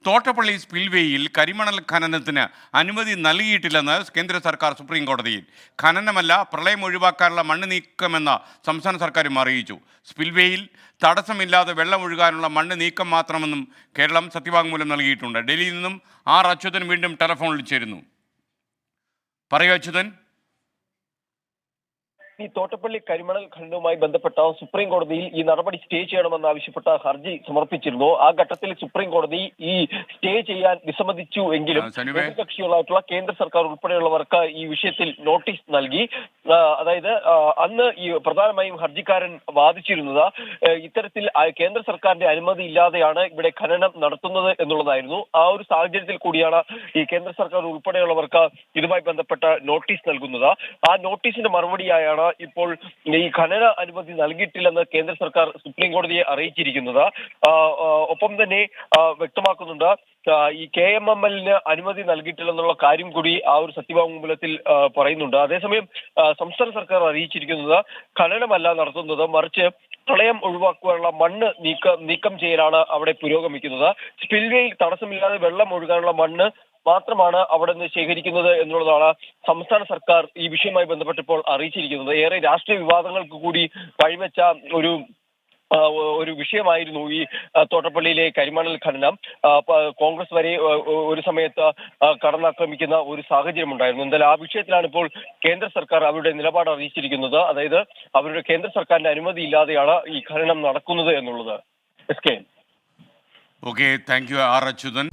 തോട്ടപ്പള്ളി സ്പിൽവേയിൽ കരിമണൽ ഖനനത്തിന് അനുമതി നൽകിയിട്ടില്ലെന്ന് കേന്ദ്ര സർക്കാർ സുപ്രീം കോടതിയിൽ. ഖനനമല്ല, പ്രളയം ഒഴിവാക്കാനുള്ള മണ്ണ് നീക്കമെന്ന് സംസ്ഥാന സർക്കാരും അറിയിച്ചു. സ്പിൽവേയിൽ തടസ്സമില്ലാതെ വെള്ളം ഒഴുകാനുള്ള മണ്ണ് നീക്കം മാത്രമെന്നും കേരളം സത്യവാങ്മൂലം നൽകിയിട്ടുണ്ട്. ഡൽഹിയിൽ നിന്നും ആർ അച്യുതൻ വീണ്ടും ടെലിഫോണിൽ ചേരുന്നു. പറയൂ അച്യുതൻ. ഈ തോട്ടപ്പള്ളി കരിമണൽ ഖനനവുമായി ബന്ധപ്പെട്ട സുപ്രീം കോടതിയിൽ ഈ നടപടി സ്റ്റേ ചെയ്യണമെന്നാവശ്യപ്പെട്ട ഹർജി സമർപ്പിച്ചിരുന്നു. ആ ഘട്ടത്തിൽ സുപ്രീം കോടതി ഈ സ്റ്റേ ചെയ്യാൻ വിസമ്മതിച്ചു എങ്കിലും എതിർകക്ഷികളായിട്ടുള്ള കേന്ദ്ര സർക്കാർ ഉൾപ്പെടെയുള്ളവർക്ക് ഈ വിഷയത്തിൽ നോട്ടീസ് നൽകി. അതായത് അന്ന് ഈ പ്രധാനമായും ഹർജിക്കാരൻ വാദിച്ചിരുന്നത് ഇത്തരത്തിൽ കേന്ദ്ര സർക്കാരിന്റെ അനുമതി ഇല്ലാതെയാണ് ഇവിടെ ഖനനം നടത്തുന്നത് എന്നുള്ളതായിരുന്നു. ആ ഒരു സാഹചര്യത്തിൽ കൂടിയാണ് ഈ കേന്ദ്ര സർക്കാർ ഉൾപ്പെടെയുള്ളവർക്ക് ഇതുമായി ബന്ധപ്പെട്ട നോട്ടീസ് നൽകുന്നത്. ആ നോട്ടീസിന്റെ മറുപടിയായാണ് ഇപ്പോൾ ഈ ഖനന അനുമതി നൽകിയിട്ടില്ലെന്ന് കേന്ദ്ര സർക്കാർ സുപ്രീം കോടതിയെ അറിയിച്ചിരിക്കുന്നത്. ഒപ്പം തന്നെ വ്യക്തമാക്കുന്നുണ്ട് ഈ KMML അനുമതി നൽകിയിട്ടില്ലെന്നുള്ള കാര്യം കൂടി ആ ഒരു സത്യവാങ്മൂലത്തിൽ പറയുന്നുണ്ട്. അതേസമയം സംസ്ഥാന സർക്കാർ അറിയിച്ചിരിക്കുന്നത് ഖനനമല്ല നടത്തുന്നത്, മറിച്ച് പ്രളയം ഒഴിവാക്കുവാനുള്ള മണ്ണ് നീക്കം ചെയ്യലാണ് അവിടെ പുരോഗമിക്കുന്നത്. സ്പിൽവേയിൽ തടസ്സമില്ലാതെ വെള്ളം ഒഴുകാനുള്ള മണ്ണ് മാത്രമാണ് അവിടെ നിന്ന് ശേഖരിക്കുന്നത് എന്നുള്ളതാണ് സംസ്ഥാന സർക്കാർ ഈ വിഷയവുമായി ബന്ധപ്പെട്ടപ്പോൾ അറിയിച്ചിരിക്കുന്നത്. ഏറെ രാഷ്ട്രീയ വിവാദങ്ങൾക്ക് കൂടി വഴിവെച്ച ഒരു വിഷയമായിരുന്നു ഈ തോട്ടപ്പള്ളിയിലെ കരിമണൽ ഖനനം. കോൺഗ്രസ് വരെ ഒരു സമയത്ത് കടന്നാക്രമിക്കുന്ന ഒരു സാഹചര്യം ഉണ്ടായിരുന്നു. എന്തായാലും ആ വിഷയത്തിലാണ് ഇപ്പോൾ കേന്ദ്ര സർക്കാർ അവരുടെ നിലപാട് അറിയിച്ചിരിക്കുന്നത്. അതായത് അവരുടെ കേന്ദ്ര സർക്കാരിന്റെ അനുമതി ഇല്ലാതെയാണ് ഈ ഖനനം നടക്കുന്നത് എന്നുള്ളത്. Okay, thank you are Achuthan.